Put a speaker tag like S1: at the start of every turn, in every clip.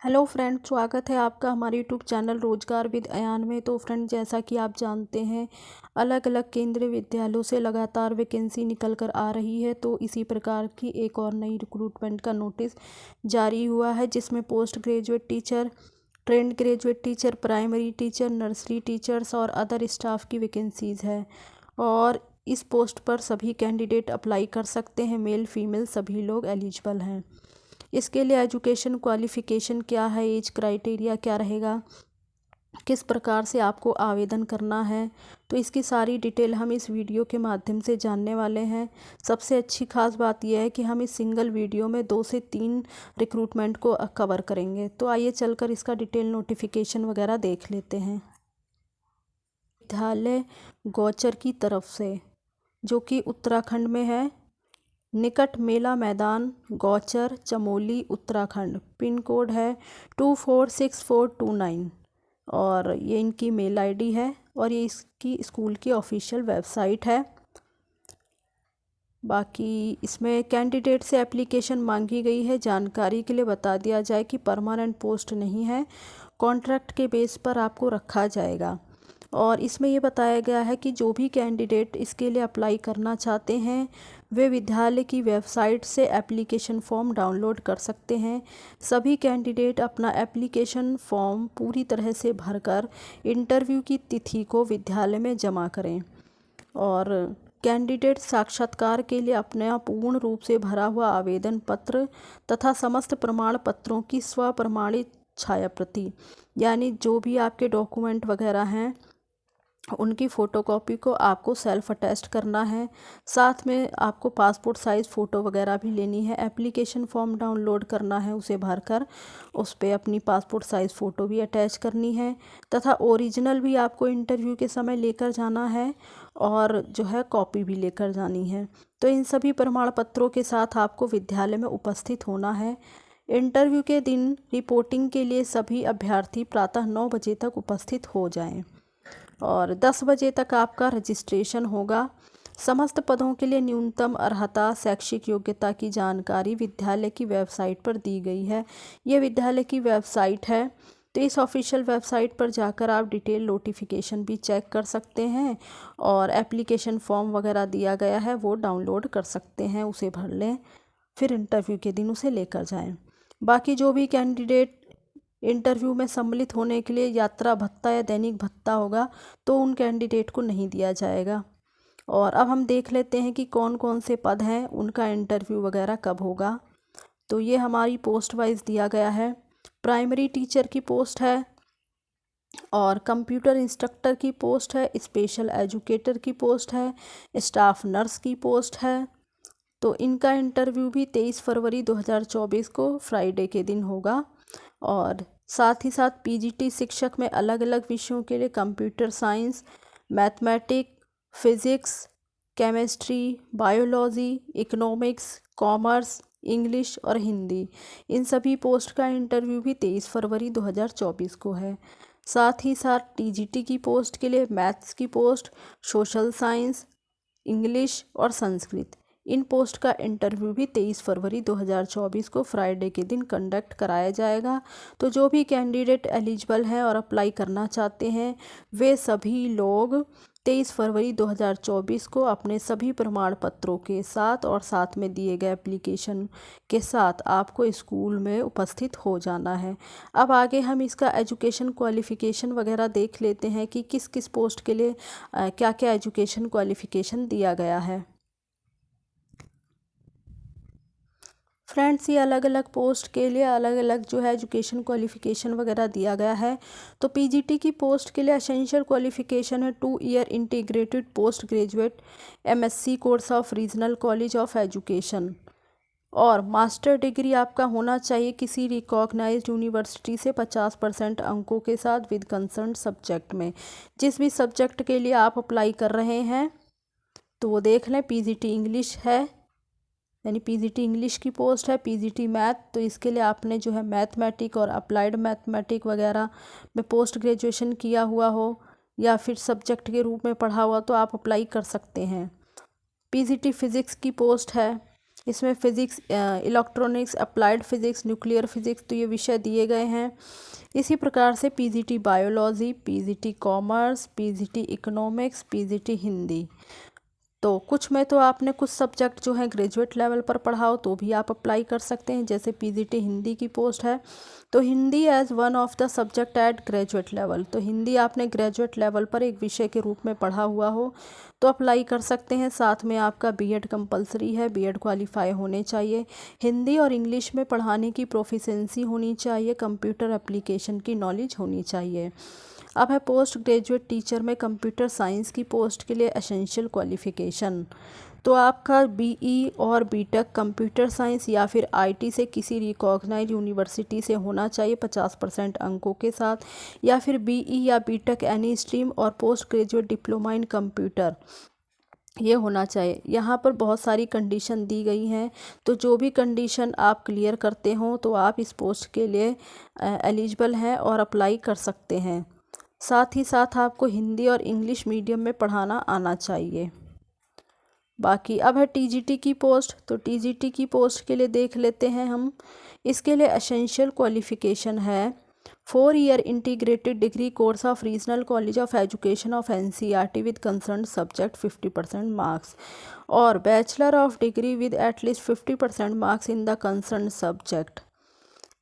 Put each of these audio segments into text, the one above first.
S1: Hello friend, स्वागत है आपका हमारे यूट्यूब चैनल रोजगार विद अयान में। तो फ्रेंड, जैसा कि आप जानते हैं, अलग अलग केंद्रीय विद्यालयों से लगातार वैकेंसी निकल कर आ रही है। तो इसी प्रकार की एक और नई रिक्रूटमेंट का नोटिस जारी हुआ है, जिसमें post graduate teacher, trained graduate teacher, primary teacher, nursery teachers और अदर स्टाफ की वैकेंसीज़ है। और इस पोस्ट पर सभी कैंडिडेट अप्लाई कर सकते हैं, मेल फीमेल सभी लोग एलिजिबल हैं। इसके लिए एजुकेशन क्वालिफ़िकेशन क्या है, एज क्राइटेरिया क्या रहेगा, किस प्रकार से आपको आवेदन करना है, तो इसकी सारी डिटेल हम इस वीडियो के माध्यम से जानने वाले हैं। सबसे अच्छी खास बात यह है कि हम इस सिंगल वीडियो में 2 से 3 रिक्रूटमेंट को कवर करेंगे। तो आइए चलकर इसका डिटेल नोटिफिकेशन वगैरह देख लेते हैं। विद्यालय गौचर की तरफ से, जो कि उत्तराखंड में है, निकट मेला मैदान, गौचर, चमोली, उत्तराखंड। पिन कोड है 246429 और ये इनकी मेल आईडी है और ये इसकी स्कूल की ऑफिशियल वेबसाइट है। बाकी इसमें कैंडिडेट से एप्लीकेशन मांगी गई है। जानकारी के लिए बता दिया जाए कि परमानेंट पोस्ट नहीं है, कॉन्ट्रैक्ट के बेस पर आपको रखा जाएगा। और इसमें ये बताया गया है कि जो भी कैंडिडेट इसके लिए अप्लाई करना चाहते हैं, वे विद्यालय की वेबसाइट से एप्लीकेशन फॉर्म डाउनलोड कर सकते हैं। सभी कैंडिडेट अपना एप्लीकेशन फॉर्म पूरी तरह से भरकर इंटरव्यू की तिथि को विद्यालय में जमा करें। और कैंडिडेट साक्षात्कार के लिए अपना पूर्ण रूप से भरा हुआ आवेदन पत्र तथा समस्त प्रमाण पत्रों की स्वप्रमाणित छाया प्रति, यानी जो भी आपके डॉक्यूमेंट वगैरह हैं उनकी फ़ोटोकॉपी को आपको सेल्फ अटेस्ट करना है। साथ में आपको पासपोर्ट साइज़ फ़ोटो वगैरह भी लेनी है। एप्लीकेशन फॉर्म डाउनलोड करना है, उसे भरकर उस पर अपनी पासपोर्ट साइज़ फ़ोटो भी अटैच करनी है तथा ओरिजिनल भी आपको इंटरव्यू के समय लेकर जाना है और जो है कॉपी भी लेकर जानी है। तो इन सभी प्रमाण पत्रों के साथ आपको विद्यालय में उपस्थित होना है। इंटरव्यू के दिन रिपोर्टिंग के लिए सभी अभ्यर्थी प्रातः 9 बजे तक उपस्थित हो जाएं और 10 बजे तक आपका रजिस्ट्रेशन होगा। समस्त पदों के लिए न्यूनतम अर्हता, शैक्षिक योग्यता की जानकारी विद्यालय की वेबसाइट पर दी गई है। ये विद्यालय की वेबसाइट है, तो इस ऑफिशियल वेबसाइट पर जाकर आप डिटेल नोटिफिकेशन भी चेक कर सकते हैं और एप्लीकेशन फॉर्म वगैरह दिया गया है वो डाउनलोड कर सकते हैं, उसे भर लें, फिर इंटरव्यू के दिन उसे लेकर जाएं। बाकी जो भी कैंडिडेट इंटरव्यू में सम्मिलित होने के लिए यात्रा भत्ता या दैनिक भत्ता होगा तो उन कैंडिडेट को नहीं दिया जाएगा। और अब हम देख लेते हैं कि कौन कौन से पद हैं, उनका इंटरव्यू वगैरह कब होगा। तो ये हमारी पोस्ट वाइज दिया गया है। प्राइमरी टीचर की पोस्ट है और कंप्यूटर इंस्ट्रक्टर की पोस्ट है, स्पेशल एजुकेटर की पोस्ट है, स्टाफ नर्स की पोस्ट है। तो इनका इंटरव्यू भी 23 फरवरी 2024 को फ्राइडे के दिन होगा। और साथ ही साथ पीजीटी शिक्षक में अलग अलग विषयों के लिए computer science, mathematics, physics, chemistry, biology, economics, commerce, English और हिंदी, इन सभी पोस्ट का इंटरव्यू भी 23 फरवरी 2024 को है। साथ ही साथ टीजीटी की पोस्ट के लिए मैथ्स की पोस्ट, सोशल साइंस, इंग्लिश और संस्कृत, इन पोस्ट का इंटरव्यू भी 23 फरवरी 2024 को फ्राइडे के दिन कंडक्ट कराया जाएगा। तो जो भी कैंडिडेट एलिजिबल हैं और अप्लाई करना चाहते हैं, वे सभी लोग 23 फरवरी 2024 को अपने सभी प्रमाण पत्रों के साथ और साथ में दिए गए एप्लीकेशन के साथ आपको स्कूल में उपस्थित हो जाना है। अब आगे हम इसका एजुकेशन क्वालिफ़िकेशन वगैरह देख लेते हैं कि किस किस पोस्ट के लिए क्या क्या एजुकेशन क्वालिफ़िकेशन दिया गया है। फ्रेंड्स, ये अलग अलग पोस्ट के लिए अलग अलग जो है एजुकेशन क्वालिफ़िकेशन वगैरह दिया गया है। तो पीजीटी की पोस्ट के लिए एसेंशियल क्वालिफ़िकेशन है 2 year integrated post graduate MSc course of regional college of education और मास्टर डिग्री आपका होना चाहिए किसी रिकॉग्नाइज्ड यूनिवर्सिटी से 50% अंकों के साथ विद कंसर्न सब्जेक्ट में। जिस भी सब्जेक्ट के लिए आप अप्लाई कर रहे हैं तो वो देख लें। पीजीटी इंग्लिश है, यानी पीजीटी इंग्लिश की पोस्ट है। पीजीटी मैथ, तो इसके लिए आपने जो है मैथमेटिक और अप्लाइड मैथमेटिक वगैरह में पोस्ट ग्रेजुएशन किया हुआ हो या फिर सब्जेक्ट के रूप में पढ़ा हुआ तो आप अप्लाई कर सकते हैं। पीजीटी फिज़िक्स की पोस्ट है। इसमें physics, electronics, applied physics, nuclear physics, तो ये विषय दिए गए हैं। इसी प्रकार से PGT biology, PGT commerce, PGT economics, PGT Hindi. तो कुछ में तो आपने कुछ सब्जेक्ट जो है ग्रेजुएट लेवल पर पढ़ा हो तो भी आप अप्लाई कर सकते हैं। जैसे पीजीटी हिंदी की पोस्ट है तो Hindi as one of the subject at graduate level, तो हिंदी आपने ग्रेजुएट लेवल पर एक विषय के रूप में पढ़ा हुआ हो तो अप्लाई कर सकते हैं। साथ में आपका बीएड कंपलसरी है, बीएड क्वालिफाई होने चाहिए। हिंदी और इंग्लिश में पढ़ाने की प्रोफिशेंसी होनी चाहिए, कंप्यूटर एप्लीकेशन की नॉलेज होनी चाहिए। अब है पोस्ट ग्रेजुएट टीचर में कंप्यूटर साइंस की पोस्ट के लिए एसेंशियल क्वालिफ़िकेशन। तो आपका बीई और बीटेक कंप्यूटर साइंस या फिर आईटी से किसी रिकॉग्नाइज यूनिवर्सिटी से होना चाहिए 50% अंकों के साथ, या फिर बीई या बीटेक एनी स्ट्रीम और post graduate diploma in computer ये होना चाहिए। यहाँ पर बहुत सारी कंडीशन दी गई हैं, तो जो भी कंडीशन आप क्लियर करते हो तो आप इस पोस्ट के लिए एलिजिबल हैं और अप्लाई कर सकते हैं। साथ ही साथ आपको हिंदी और इंग्लिश मीडियम में पढ़ाना आना चाहिए। बाकी अब है टीजीटी की पोस्ट, तो टीजीटी की पोस्ट के लिए देख लेते हैं हम। इसके लिए एसेंशियल क्वालिफ़िकेशन है 4 year integrated degree course of regional college of education of NCERT with concern subject 50% marks, और bachelor of degree with at least 50% marks in the concern subject.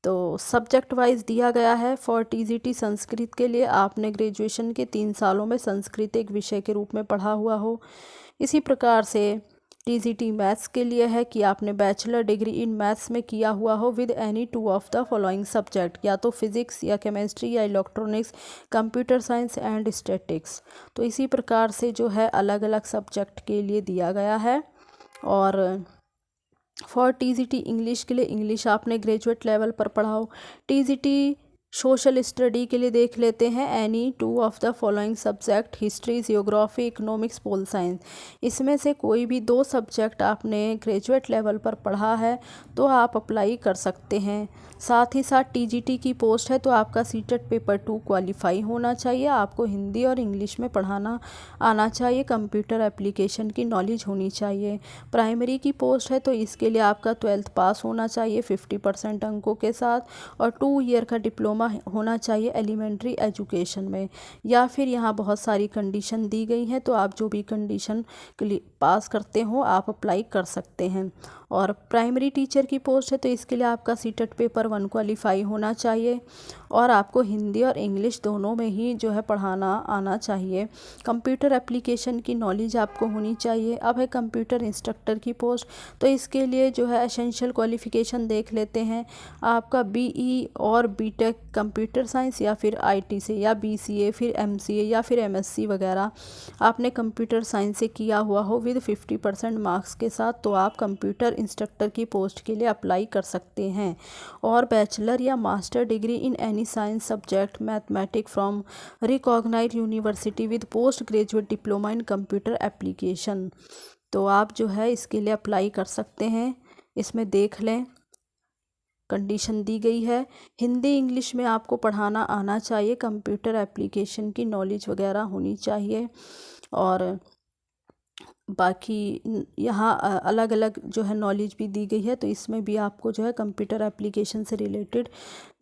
S1: तो सब्जेक्ट वाइज दिया गया है। फॉर टीजीटी संस्कृत के लिए आपने graduation के 3 सालों में संस्कृत एक विषय के रूप में पढ़ा हुआ हो। इसी प्रकार से टीजीटी मैथ्स के लिए है कि आपने बैचलर डिग्री इन मैथ्स में किया हुआ हो with any 2 of the following subject, या तो फिजिक्स या केमिस्ट्री या electronics, computer science and statics. तो इसी प्रकार से जो है अलग अलग सब्जेक्ट के लिए दिया गया है। और फॉर टीजीटी इंग्लिश के लिए इंग्लिश आपने ग्रेजुएट लेवल पर पढ़ा हो। टीजीटी सोशल स्टडी के लिए देख लेते हैं any 2 of the following subject, history, geography, economics, pol science. इसमें से कोई भी 2 सब्जेक्ट आपने ग्रेजुएट लेवल पर पढ़ा है तो आप अप्लाई कर सकते हैं। साथ ही साथ टीजीटी की पोस्ट है तो आपका सीटेट पेपर 2 क्वालिफाई होना चाहिए, आपको हिंदी और इंग्लिश में पढ़ाना आना चाहिए, कंप्यूटर एप्लीकेशन की नॉलेज होनी चाहिए। प्राइमरी की पोस्ट है तो इसके लिए आपका 12th पास होना चाहिए 50% अंकों के साथ, और 2 ईयर का डिप्लोमा होना चाहिए एलिमेंट्री एजुकेशन में। या फिर यहाँ बहुत सारी कंडीशन दी गई हैं, तो आप जो भी कंडीशन पास करते हो आप अप्लाई कर सकते हैं। और प्राइमरी टीचर की पोस्ट है तो इसके लिए आपका सीटेट पेपर 1 क्वालिफाई होना चाहिए, और आपको हिंदी और इंग्लिश दोनों में ही जो है पढ़ाना आना चाहिए। कंप्यूटर एप्लीकेशन की नॉलेज आपको होनी चाहिए। अब है कंप्यूटर इंस्ट्रक्टर की पोस्ट, तो इसके लिए जो है एसेंशियल क्वालिफ़िकेशन देख लेते हैं। आपका बीई और बीटेक कंप्यूटर साइंस या फिर आईटी से, या बीसीए, फिर एमसीए या फिर एमएससी वगैरह आपने कंप्यूटर साइंस से किया हुआ हो विद 50% मार्क्स के साथ, तो आप कंप्यूटर इंस्ट्रक्टर की पोस्ट के लिए अप्लाई कर सकते हैं। और बैचलर या master degree in any science subject mathematic from recognised university with post graduate diploma in computer application, तो आप जो है इसके लिए अप्लाई कर सकते हैं। इसमें देख लें कंडीशन दी गई है। हिंदी इंग्लिश में आपको पढ़ाना आना चाहिए, कंप्यूटर एप्लीकेशन की नॉलेज वगैरह होनी चाहिए। और बाकी यहाँ अलग अलग जो है नॉलेज भी दी गई है, तो इसमें भी आपको जो है कंप्यूटर एप्लीकेशन से रिलेटेड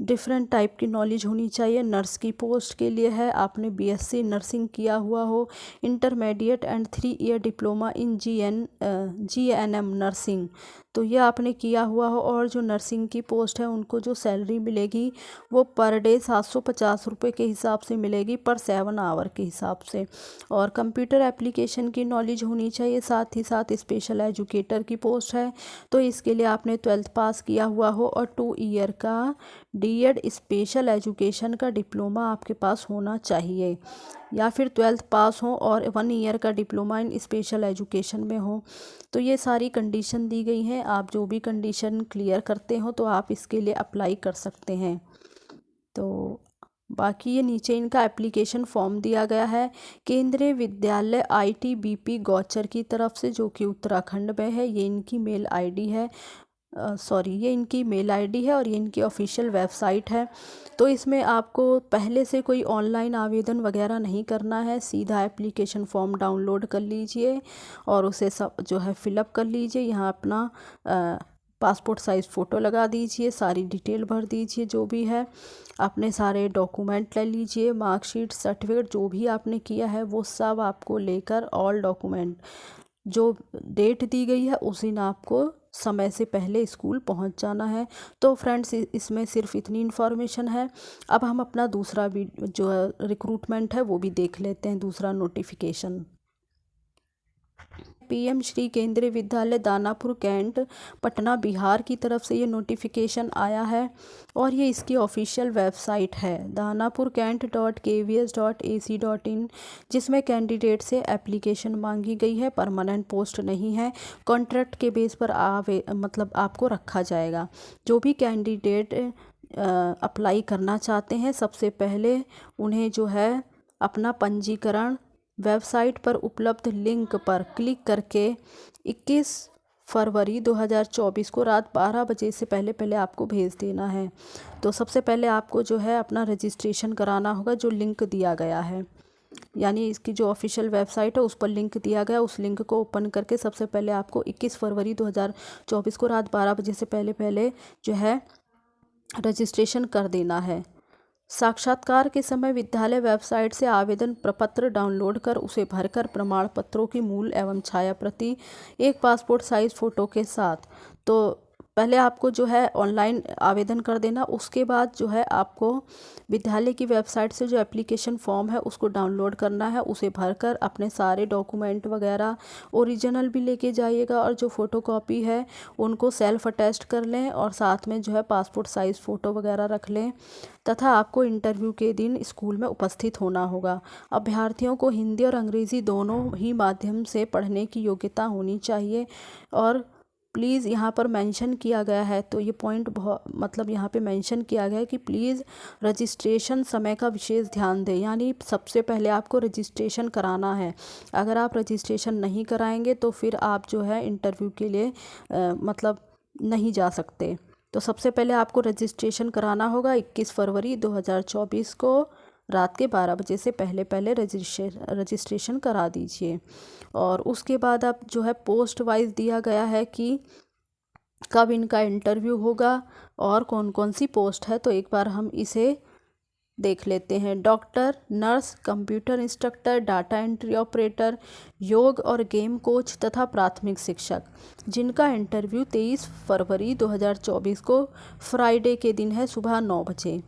S1: डिफरेंट टाइप की नॉलेज होनी चाहिए। नर्स की पोस्ट के लिए है आपने बीएससी नर्सिंग किया हुआ हो, intermediate and 3 year diploma in GNM nursing, तो ये आपने किया हुआ हो। और जो नर्सिंग की पोस्ट है उनको जो सैलरी मिलेगी वो पर डे 750 रुपये के हिसाब से मिलेगी, पर 7 आवर के हिसाब से। और कंप्यूटर एप्लीकेशन की नॉलेज होनी चाहिए। साथ ही साथ स्पेशल एजुकेटर की पोस्ट है तो इसके लिए आपने 12th पास किया हुआ हो, और 2 ईयर का डीएड स्पेशल एजुकेशन का डिप्लोमा आपके पास होना चाहिए, या फिर 12th पास हो और 1 ईयर का डिप्लोमा इन स्पेशल एजुकेशन में हो। तो ये सारी कंडीशन दी गई हैं, आप जो भी कंडीशन क्लियर करते हो तो आप इसके लिए अप्लाई कर सकते हैं। तो बाकी ये नीचे इनका एप्लीकेशन फॉर्म दिया गया है केंद्रीय विद्यालय आईटीबीपी गौचर की तरफ से, जो कि उत्तराखंड में है। ये इनकी मेल आईडी है सॉरी, ये इनकी मेल आईडी है और ये इनकी ऑफिशियल वेबसाइट है। तो इसमें आपको पहले से कोई ऑनलाइन आवेदन वगैरह नहीं करना है, सीधा एप्लीकेशन फॉर्म डाउनलोड कर लीजिए और उसे सब जो है फिलअप कर लीजिए। यहाँ अपना पासपोर्ट साइज़ फ़ोटो लगा दीजिए, सारी डिटेल भर दीजिए जो भी है, अपने सारे डॉक्यूमेंट ले लीजिए, मार्कशीट, सर्टिफिकेट जो भी आपने किया है वो सब आपको लेकर ऑल डॉक्यूमेंट, जो डेट दी गई है उस दिन आपको समय से पहले स्कूल पहुंच जाना है। तो फ्रेंड्स, इसमें सिर्फ इतनी इन्फॉर्मेशन है। अब हम अपना दूसरा भी जो रिक्रूटमेंट है वो भी देख लेते हैं, दूसरा नोटिफिकेशन। पीएम श्री केंद्रीय विद्यालय दानापुर कैंट पटना बिहार की तरफ से ये नोटिफिकेशन आया है और ये इसकी ऑफिशियल वेबसाइट है danapurkent.kvs.ac.in, जिसमें कैंडिडेट से एप्लीकेशन मांगी गई है। परमानेंट पोस्ट नहीं है, कॉन्ट्रैक्ट के बेस पर मतलब आपको रखा जाएगा। जो भी कैंडिडेट अप्लाई करना चाहते हैं, सबसे पहले उन्हें जो है अपना पंजीकरण वेबसाइट पर उपलब्ध लिंक पर क्लिक करके 21 फरवरी 2024 को रात 12 बजे से पहले पहले आपको भेज देना है। तो सबसे पहले आपको जो है अपना रजिस्ट्रेशन कराना होगा, जो लिंक दिया गया है, यानी इसकी जो ऑफिशियल वेबसाइट है उस पर लिंक दिया गया, उस लिंक को ओपन करके सबसे पहले आपको 21 फरवरी 2024 को रात 12 बजे से पहले पहले जो है रजिस्ट्रेशन कर देना है। साक्षात्कार के समय विद्यालय वेबसाइट से आवेदन प्रपत्र डाउनलोड कर उसे भरकर प्रमाण पत्रों की मूल एवं छाया प्रति, एक पासपोर्ट साइज फ़ोटो के साथ, तो पहले आपको जो है ऑनलाइन आवेदन कर देना। उसके बाद जो है आपको विद्यालय की वेबसाइट से जो एप्लीकेशन फॉर्म है उसको डाउनलोड करना है, उसे भरकर अपने सारे डॉक्यूमेंट वगैरह ओरिजिनल भी लेके जाइएगा और जो फ़ोटोकॉपी है उनको सेल्फ अटैच्ड कर लें और साथ में जो है पासपोर्ट साइज़ फ़ोटो वगैरह रख लें। तथा आपको इंटरव्यू के दिन स्कूल में उपस्थित होना होगा। अभ्यर्थियों को हिंदी और अंग्रेज़ी दोनों ही माध्यम से पढ़ने की योग्यता होनी चाहिए। और प्लीज़ यहाँ पर मेंशन किया गया है, तो ये पॉइंट बहुत मतलब यहाँ पे मेंशन किया गया है कि प्लीज़ रजिस्ट्रेशन समय का विशेष ध्यान दें, यानी सबसे पहले आपको रजिस्ट्रेशन कराना है। अगर आप रजिस्ट्रेशन नहीं कराएंगे तो फिर आप जो है इंटरव्यू के लिए मतलब नहीं जा सकते। तो सबसे पहले आपको रजिस्ट्रेशन कराना होगा। 21 फरवरी 2024 को रात के 12 बजे से पहले पहले रजिस्ट्रेशन करा दीजिए। और उसके बाद आप जो है पोस्ट वाइज दिया गया है कि कब इनका इंटरव्यू होगा और कौन कौन सी पोस्ट है, तो एक बार हम इसे देख लेते हैं। Doctor, nurse, computer instructor, data entry operator, योग और गेम कोच तथा प्राथमिक शिक्षक, जिनका इंटरव्यू 23 फरवरी 2024 को फ्राइडे के दिन है सुबह 9 बजे।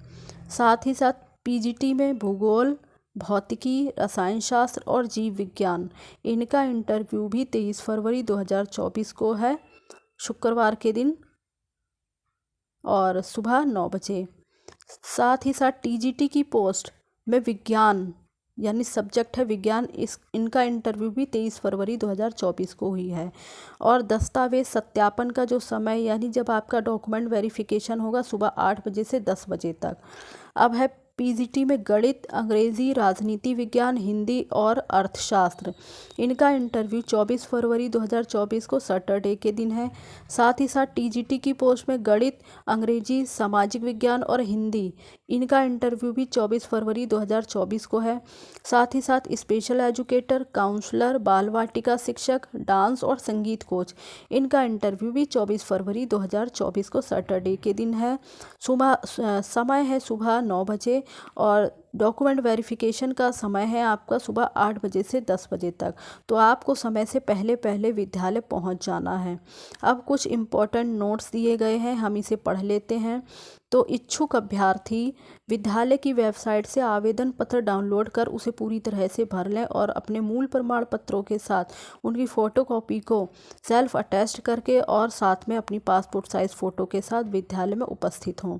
S1: साथ ही साथ पीजीटी में भूगोल, भौतिकी, रसायन शास्त्र और जीव विज्ञान, इनका इंटरव्यू भी 23 फरवरी 2024 को है शुक्रवार के दिन और सुबह 9 बजे। साथ ही साथ टीजीटी की पोस्ट में विज्ञान यानी सब्जेक्ट है विज्ञान, इनका इंटरव्यू भी 23 फरवरी 2024 को हुई है। और दस्तावेज सत्यापन का जो समय यानी जब आपका डॉक्यूमेंट वेरिफिकेशन होगा सुबह 8 बजे से 10 बजे तक। अब है पीजीटी में गणित, अंग्रेजी, राजनीति विज्ञान, हिंदी और अर्थशास्त्र, इनका इंटरव्यू 24 फरवरी 2024 को सैटरडे के दिन है। साथ ही साथ टीजीटी की पोस्ट में गणित, अंग्रेजी, सामाजिक विज्ञान और हिंदी, इनका इंटरव्यू भी 24 फरवरी 2024 को है। साथ ही साथ स्पेशल एजुकेटर, काउंसलर, बाल वाटिका शिक्षक, डांस और संगीत कोच, इनका इंटरव्यू भी 24 फरवरी 2024 को सैटरडे के दिन है। समय है सुबह 9 बजे और डॉक्यूमेंट वेरिफिकेशन का समय है आपका सुबह 8 बजे से 10 बजे तक। तो आपको समय से पहले पहले विद्यालय पहुंच जाना है। अब कुछ इम्पोर्टेंट नोट्स दिए गए हैं, हम इसे पढ़ लेते हैं। तो इच्छुक अभ्यर्थी विद्यालय की वेबसाइट से आवेदन पत्र डाउनलोड कर उसे पूरी तरह से भर लें और अपने मूल प्रमाण पत्रों के साथ उनकी फ़ोटोकॉपी को सेल्फ अटैच्ड करके और साथ में अपनी पासपोर्ट साइज़ फ़ोटो के साथ विद्यालय में उपस्थित हों।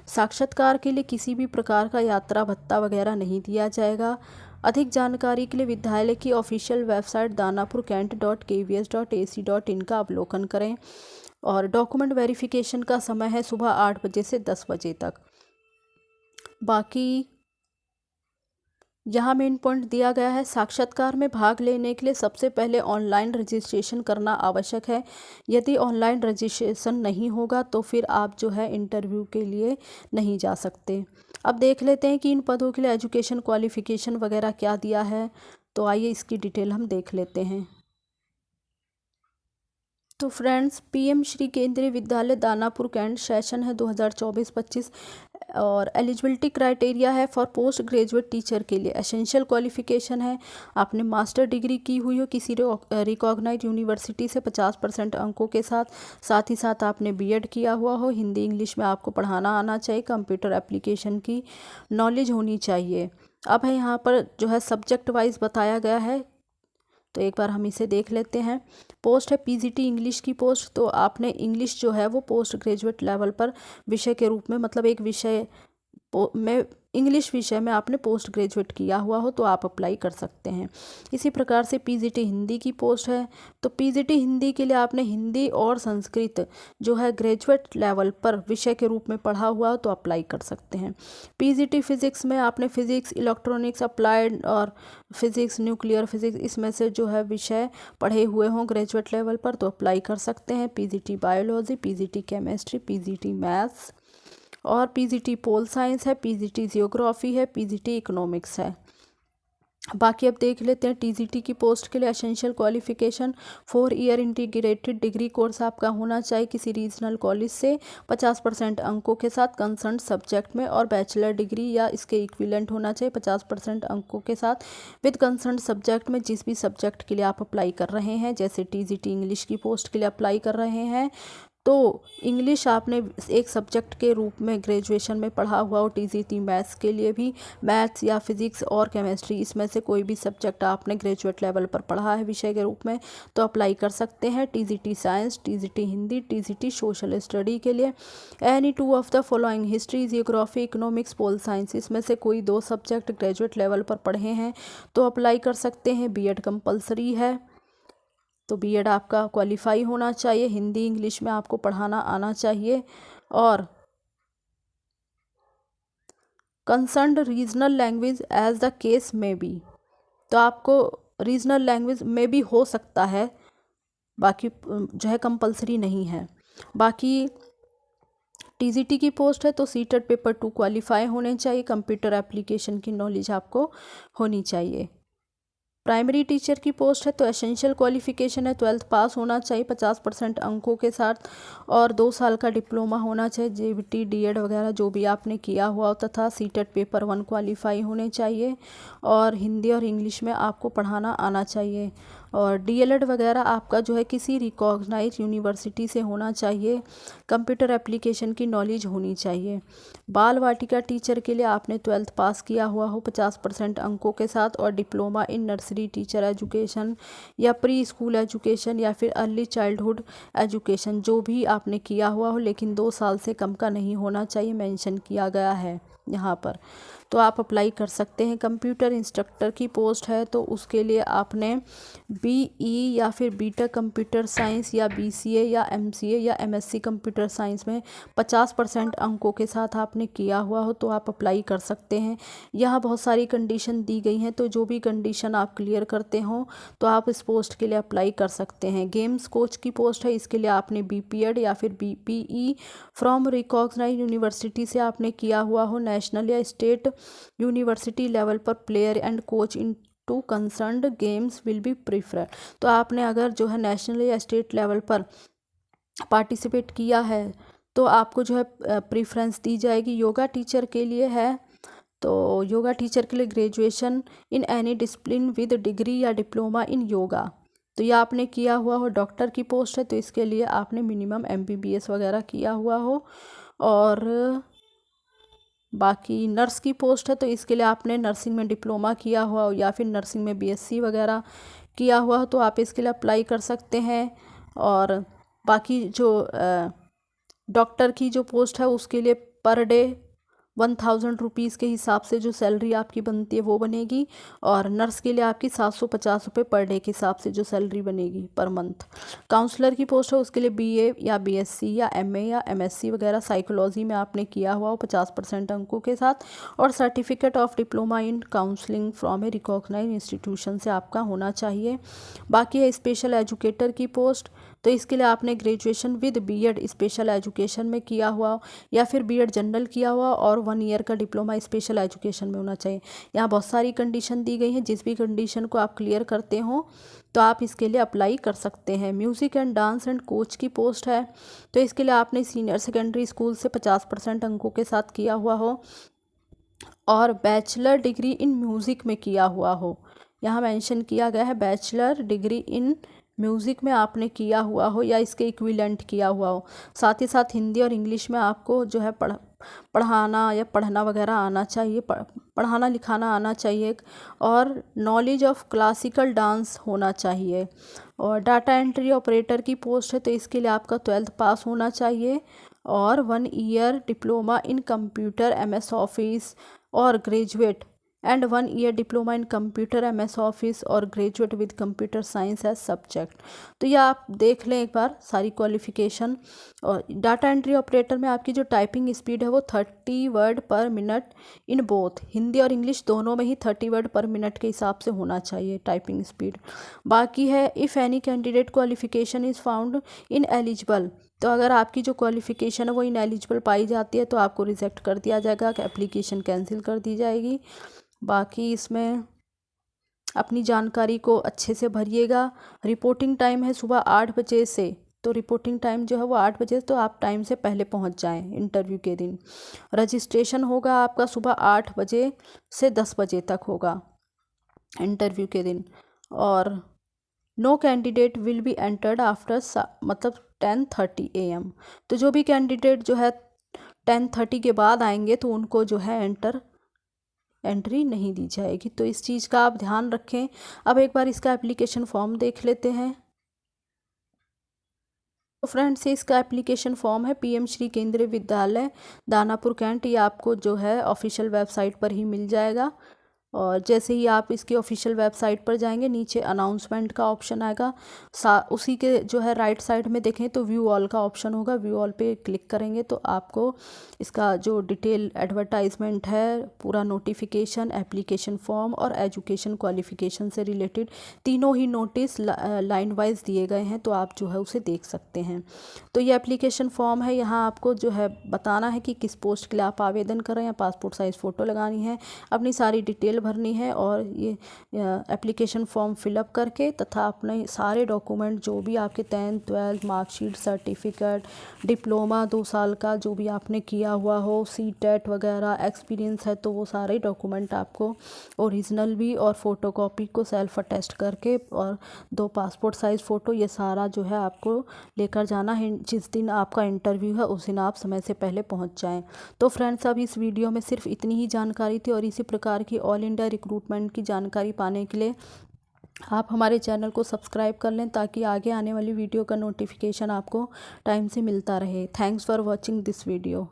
S1: साक्षात्कार के लिए किसी भी प्रकार का यात्रा भत्ता वगैरह नहीं दिया जाएगा। अधिक जानकारी के लिए विद्यालय की ऑफिशियल वेबसाइट danapurkent.kvs.ac.in का अवलोकन करें। और डॉक्यूमेंट वेरिफिकेशन का समय है सुबह 8 बजे से 10 बजे तक। बाकी यहाँ मेन पॉइंट दिया गया है, साक्षात्कार में भाग लेने के लिए सबसे पहले ऑनलाइन रजिस्ट्रेशन करना आवश्यक है। यदि ऑनलाइन रजिस्ट्रेशन नहीं होगा तो फिर आप जो है इंटरव्यू के लिए नहीं जा सकते। अब देख लेते हैं कि इन पदों के लिए एजुकेशन क्वालिफ़िकेशन वगैरह क्या दिया है। तो आइए इसकी डिटेल हम देख लेते हैं। तो फ्रेंड्स, पीएम श्री केंद्रीय विद्यालय दानापुर कैंट सेशन है 2024-25 और एलिजिबिलिटी क्राइटेरिया है फॉर पोस्ट ग्रेजुएट टीचर के लिए। एसेंशियल क्वालिफिकेशन है, आपने मास्टर डिग्री की हुई हो किसी रिकॉग्नाइज यूनिवर्सिटी से 50% अंकों के साथ ही साथ आपने बीएड किया हुआ हो, हिंदी इंग्लिश में आपको पढ़ाना आना चाहिए, कंप्यूटर एप्लीकेशन की नॉलेज होनी चाहिए। अब है यहाँ पर जो है सब्जेक्ट वाइज बताया गया है, तो एक बार हम इसे देख लेते हैं। पोस्ट है पीजीटी इंग्लिश की पोस्ट, तो आपने इंग्लिश जो है वो पोस्ट ग्रेजुएट लेवल पर विषय के रूप में, मतलब एक विषय में इंग्लिश विषय में आपने पोस्ट ग्रेजुएट किया हुआ हो तो आप अप्लाई कर सकते हैं। इसी प्रकार से पीजीटी हिंदी की पोस्ट है, तो पीजीटी हिंदी के लिए आपने हिंदी और संस्कृत जो है ग्रेजुएट लेवल पर विषय के रूप में पढ़ा हुआ हो तो अप्लाई कर सकते हैं। पीजीटी फिजिक्स में आपने फिजिक्स, इलेक्ट्रॉनिक्स, अप्लाइड और फिजिक्स, न्यूक्लियर फिजिक्स इसमें से जो है विषय पढ़े हुए हों ग्रेजुएट लेवल पर तो अप्लाई कर सकते हैं। PGT biology, PGT chemistry, PGT maths और पीजीटी पोल साइंस है, पीजीटी जियोग्राफी है, पीजीटी इकोनॉमिक्स है। बाकी अब देख लेते हैं टीजीटी की पोस्ट के लिए essential qualification 4 year integrated degree course आपका होना चाहिए किसी रीजनल कॉलेज से 50% अंकों के साथ कंसर्न सब्जेक्ट में, और बैचलर डिग्री या इसके इक्विवेलेंट होना चाहिए 50% अंकों के साथ विद कंसर्न सब्जेक्ट में, जिस भी सब्जेक्ट के लिए आप अप्लाई कर रहे हैं। जैसे टीजीटी इंग्लिश की पोस्ट के लिए अप्लाई कर रहे हैं तो इंग्लिश आपने एक सब्जेक्ट के रूप में ग्रेजुएशन में पढ़ा हुआ हो। टीजीटी मैथ्स के लिए भी मैथ्स या फिजिक्स और केमिस्ट्री इसमें से कोई भी सब्जेक्ट आपने ग्रेजुएट लेवल पर पढ़ा है विषय के रूप में तो अप्लाई कर सकते हैं। TGT science, TGT Hindi, TGT social study के लिए any 2 of the following history, geography, economics, pol science इसमें से कोई 2 सब्जेक्ट ग्रेजुएट लेवल पर पढ़े हैं तो अप्लाई कर सकते हैं। बीएड कंपलसरी है, तो बीएड आपका क्वालिफाई होना चाहिए, हिंदी इंग्लिश में आपको पढ़ाना आना चाहिए, और concerned regional language as the case may be, तो आपको रीजनल लैंग्वेज में भी हो सकता है, बाकी जो है कंपलसरी नहीं है। बाकी टीजीटी की पोस्ट है तो सीटेट पेपर 2 क्वालिफाई होने चाहिए, कंप्यूटर एप्लीकेशन की नॉलेज आपको होनी चाहिए। प्राइमरी टीचर की पोस्ट है तो एसेंशियल क्वालिफिकेशन है 12th पास होना चाहिए 50% अंकों के साथ, और 2 साल का डिप्लोमा होना चाहिए, जेबीटी डीएड वगैरह जो भी आपने किया हुआ, तथा सीटेट पेपर 1 क्वालिफाई होने चाहिए, और हिंदी और इंग्लिश में आपको पढ़ाना आना चाहिए, और डीएलएड वगैरह आपका जो है किसी रिकॉग्नाइज यूनिवर्सिटी से होना चाहिए, कंप्यूटर एप्लीकेशन की नॉलेज होनी चाहिए। बाल वाटिका टीचर के लिए आपने 12th पास किया हुआ हो 50% अंकों के साथ, और diploma in nursery teacher education या प्री स्कूल एजुकेशन या फिर अर्ली चाइल्डहुड एजुकेशन जो भी आपने किया हुआ हो, लेकिन 2 साल से कम का नहीं होना चाहिए, मेंशन किया गया है यहाँ पर, तो आप अप्लाई कर सकते हैं। कंप्यूटर इंस्ट्रक्टर की पोस्ट है तो उसके लिए आपने बीई या फिर बीटेक कंप्यूटर साइंस या बीसीए या एमसीए या एमएससी कंप्यूटर साइंस में 50% अंकों के साथ आपने किया हुआ हो तो आप अप्लाई कर सकते हैं। यहाँ बहुत सारी कंडीशन दी गई हैं, तो जो भी कंडीशन आप क्लियर करते हो तो आप इस पोस्ट के लिए अप्लाई कर सकते हैं। गेम्स कोच की पोस्ट है, इसके लिए आपने बीपीएड या फिर बीपीई फ्रॉम रिकॉग्नाइज यूनिवर्सिटी से आपने किया हुआ हो, नेशनल या स्टेट यूनिवर्सिटी लेवल पर player and coach in to concerned games will be preferred, तो आपने अगर जो है नेशनल या स्टेट लेवल पर पार्टिसिपेट किया है तो आपको जो है प्रीफ्रेंस दी जाएगी। योगा टीचर के लिए है, तो योगा टीचर के लिए graduation in any discipline with degree या डिप्लोमा इन योगा, तो ये आपने किया हुआ हो। डॉक्टर की पोस्ट है तो इसके लिए आपने मिनिमम एमबीबीएस वगैरह किया हुआ हो, और बाकी नर्स की पोस्ट है तो इसके लिए आपने नर्सिंग में डिप्लोमा किया हुआ हो या फिर नर्सिंग में बीएससी वगैरह किया हुआ हो तो आप इसके लिए अप्लाई कर सकते हैं। और बाकी जो डॉक्टर की जो पोस्ट है उसके लिए पर डे ₹1000 के हिसाब से जो सैलरी आपकी बनती है वो बनेगी। और नर्स के लिए आपकी ₹750 पर डे के हिसाब से जो सैलरी बनेगी पर मंथ। काउंसलर की पोस्ट है उसके लिए बीए या बीएससी या एमए या एमएससी वगैरह साइकोलॉजी में आपने किया हुआ हो 50% अंकों के साथ, और certificate of diploma in counselling from a recognised institution से आपका होना चाहिए। बाकी है स्पेशल एजुकेटर की पोस्ट, तो इसके लिए आपने graduation with BEd special education में किया हुआ या फिर बीएड जनरल किया हुआ और 1 ईयर का डिप्लोमा स्पेशल एजुकेशन में होना चाहिए। यहाँ बहुत सारी कंडीशन दी गई हैं, जिस भी कंडीशन को आप क्लियर करते हो तो आप इसके लिए अप्लाई कर सकते हैं। Music and dance and coach की पोस्ट है, तो इसके लिए आपने सीनियर सेकेंडरी स्कूल से 50% अंकों के साथ किया हुआ हो और बैचलर डिग्री इन म्यूज़िक में किया हुआ हो। यहाँ मेंशन किया गया है बैचलर डिग्री इन म्यूज़िक में आपने किया हुआ हो या इसके इक्विवेलेंट किया हुआ हो। साथ ही साथ हिंदी और इंग्लिश में आपको जो है पढ़ाना या पढ़ना वगैरह आना चाहिए, पढ़ाना लिखाना आना चाहिए, और नॉलेज ऑफ क्लासिकल डांस होना चाहिए। और डाटा एंट्री ऑपरेटर की पोस्ट है, तो इसके लिए आपका 12th पास होना चाहिए और 1 year diploma in computer MS office और graduate and 1 year diploma in computer MS office और graduate with computer science as subject. तो ये आप देख लें एक बार सारी क्वालिफ़िकेशन। और डाटा एंट्री ऑपरेटर में आपकी जो टाइपिंग स्पीड है वो 30 वर्ड पर मिनट इन बोथ हिंदी और इंग्लिश दोनों में ही 30 वर्ड पर मिनट के हिसाब से होना चाहिए टाइपिंग स्पीड। बाकी है if any candidate qualification is found in eligible, तो अगर आपकी जो क्वालिफ़िकेशन है वो इन एलिजिबल पाई जाती है तो आपको रिजेक्ट कर दिया जाएगा, एप्लीकेशन कैंसिल कर दी जाएगी। बाकी इसमें अपनी जानकारी को अच्छे से भरिएगा। रिपोर्टिंग टाइम है सुबह 8 बजे से, तो रिपोर्टिंग टाइम जो है वो 8 बजे, तो आप टाइम से पहले पहुंच जाएं इंटरव्यू के दिन। रजिस्ट्रेशन होगा आपका सुबह 8 बजे से 10 बजे तक होगा इंटरव्यू के दिन। और no candidate will be entered after मतलब 10:30 AM। तो जो भी कैंडिडेट जो है 10:30 के बाद आएंगे तो उनको जो है एंट्री नहीं दी जाएगी, तो इस चीज़ का आप ध्यान रखें। अब एक बार इसका एप्लीकेशन फॉर्म देख लेते हैं। तो फ्रेंड्स इसका एप्लीकेशन फॉर्म है पीएम श्री केंद्रीय विद्यालय दानापुर कैंट, ये आपको जो है ऑफिशियल वेबसाइट पर ही मिल जाएगा। और जैसे ही आप इसकी ऑफिशियल वेबसाइट पर जाएंगे नीचे अनाउंसमेंट का ऑप्शन आएगा, उसी के जो है राइट साइड में देखें तो व्यू ऑल का ऑप्शन होगा, व्यू ऑल पे क्लिक करेंगे तो आपको इसका जो डिटेल एडवर्टाइजमेंट है, पूरा नोटिफिकेशन, एप्लीकेशन फॉर्म और एजुकेशन क्वालिफिकेशन से रिलेटेड तीनों ही नोटिस लाइन वाइज दिए गए हैं, तो आप जो है उसे देख सकते हैं। तो ये एप्लीकेशन फॉर्म है, यहाँ आपको जो है बताना है कि किस पोस्ट के लिए आप आवेदन कर रहे हैं, पासपोर्ट साइज़ फ़ोटो लगानी है, अपनी सारी डिटेल भरनी है और ये एप्लीकेशन फॉर्म फिलअप करके तथा अपने सारे डॉक्यूमेंट जो भी आपके 10th 12th marksheet, certificate, diploma 2 साल का जो भी आपने किया हुआ हो, सीटेट वगैरह, एक्सपीरियंस है तो वो सारे डॉक्यूमेंट आपको ओरिजिनल भी और फ़ोटोकॉपी को सेल्फ अटेस्ट करके और 2 पासपोर्ट साइज़ फ़ोटो, ये सारा जो है आपको लेकर जाना है। जिस दिन आपका इंटरव्यू है उस दिन आप समय से पहले पहुंच जाएं। तो फ्रेंड्स अब इस वीडियो में सिर्फ इतनी ही जानकारी थी और इसी प्रकार की ऑल इंडिया रिक्रूटमेंट की जानकारी पाने के लिए आप हमारे चैनल को सब्सक्राइब कर लें ताकि आगे आने वाली वीडियो का नोटिफिकेशन आपको टाइम से मिलता रहे। Thanks for watching this video.